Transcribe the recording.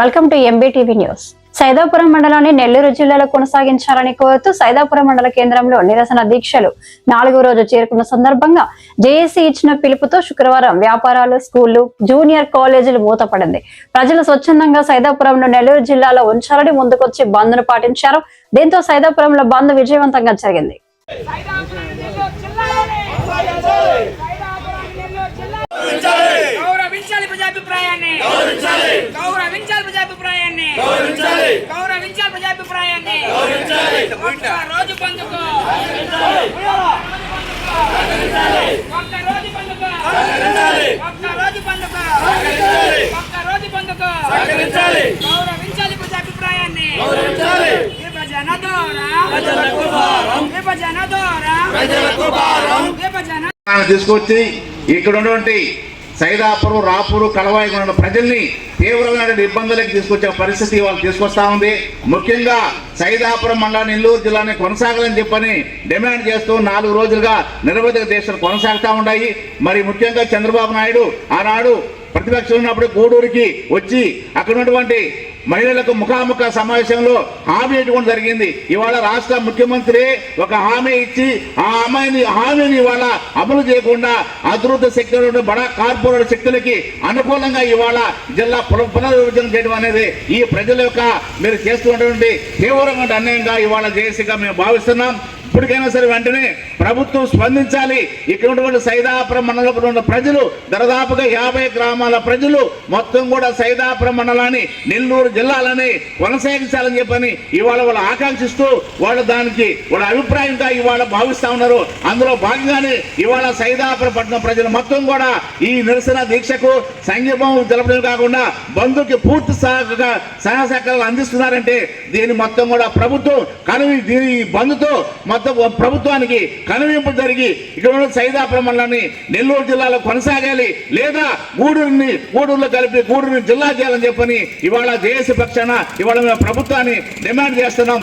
Welcome to MBTV news. Saidapuram మండలాన్ని నెల్లూరు జిల్లాలో కొనసాగించాలని కోరుతూ సైదాపురం మండల కేంద్రంలో నిరసన దీక్షలు 4వ రోజు చేరుకున్న సందర్భంగా జేఏసీ ఇచ్చిన పిలుపుతో శుక్రవారం వ్యాపారాలు, స్కూళ్లు, జూనియర్ కాలేజీలు మూతపడింది. ప్రజలు స్వచ్ఛందంగా సైదాపురంను నెల్లూరు జిల్లాలో ఉంచాలని ముందుకొచ్చి బంద్ ను పాటించారు. దీంతో సైదాపురంలో బంద్ విజయవంతంగా జరిగింది. తీసుకొచ్చి ఇక్కడ ఉన్నటువంటి సైదాపురం, రాపూరు, కలవాయి ఉన్న ప్రజల్ని తీవ్రమైన ఇబ్బందులకు తీసుకొచ్చే పరిస్థితి వాళ్ళు తీసుకొస్తా ఉంది. ముఖ్యంగా సైదాపురం మండలం నెల్లూరు జిల్లాని కొనసాగాలని చెప్పని డిమాండ్ చేస్తూ 4 రోజులుగా నిరవధిక దీక్షలు కొనసాగుతూ ఉన్నాయి. మరి ముఖ్యంగా చంద్రబాబు నాయుడు ఆనాడు ప్రతిపక్షం ఉన్నప్పుడు గూడూరుకి వచ్చి అక్కడ ఉన్నటువంటి మహిళలకు ముఖాముఖ సమావేశంలో హామీ ఇవ్వడం జరిగింది. ఇవాళ రాష్ట్ర ముఖ్యమంత్రి ఒక హామీ ఇచ్చి ఆ హామీని ఇవాళ అమలు చేయకుండా అభివృద్ధి శక్తులు, బడా కార్పొరేట్ శక్తులకి అనుకూలంగా ఇవాళ జిల్లా పునర్విభజన చేయడం అనేది ఈ ప్రజల యొక్క మీరు చేస్తున్నటువంటి తీవ్రమైన అన్యాయంగా ఇవాళ జేఏసీగా మేము భావిస్తున్నాం. ఇప్పటికైనా సరే వెంటనే ప్రభుత్వం స్పందించాలి. ఇక్కడ ఉన్నటువంటి సైదాపురం మండలంలో ఉన్న ప్రజలు దాదాపుగా 50 గ్రామాల ప్రజలు మొత్తం కూడా సైదాపురం మండలాన్ని నెల్లూరు జిల్లాలని కొనసాగించాలని చెప్పని ఇవాళ వాళ్ళు ఆకాంక్షిస్తూ వాళ్ళు దానికి వాళ్ళ అభిప్రాయంగా ఇవాళ భావిస్తా ఉన్నారు. అందులో భాగంగానే ఇవాళ సైదాపురం పట్టణం ప్రజలు మొత్తం కూడా ఈ నిరసన దీక్షకు సంఘీభావం తెలపడం కాకుండా బంధుకి పూర్తి సహాయసహకారాలు అందిస్తున్నారంటే దీని మొత్తం కూడా ప్రభుత్వం దీని బంధుతో ప్రభుత్వానికి కనువింపు జరిగి ఇక్కడ ఉన్న సైదాపురం మండలాన్ని నెల్లూరు జిల్లాలో కొనసాగాలి, లేదా గూడూరులో కలిపి గూడూరుని జిల్లా చేయాలని చెప్పని ఇవాళ జేఏసీ పక్షాన ఇవాళ మేము ప్రభుత్వాన్ని డిమాండ్ చేస్తున్నాం.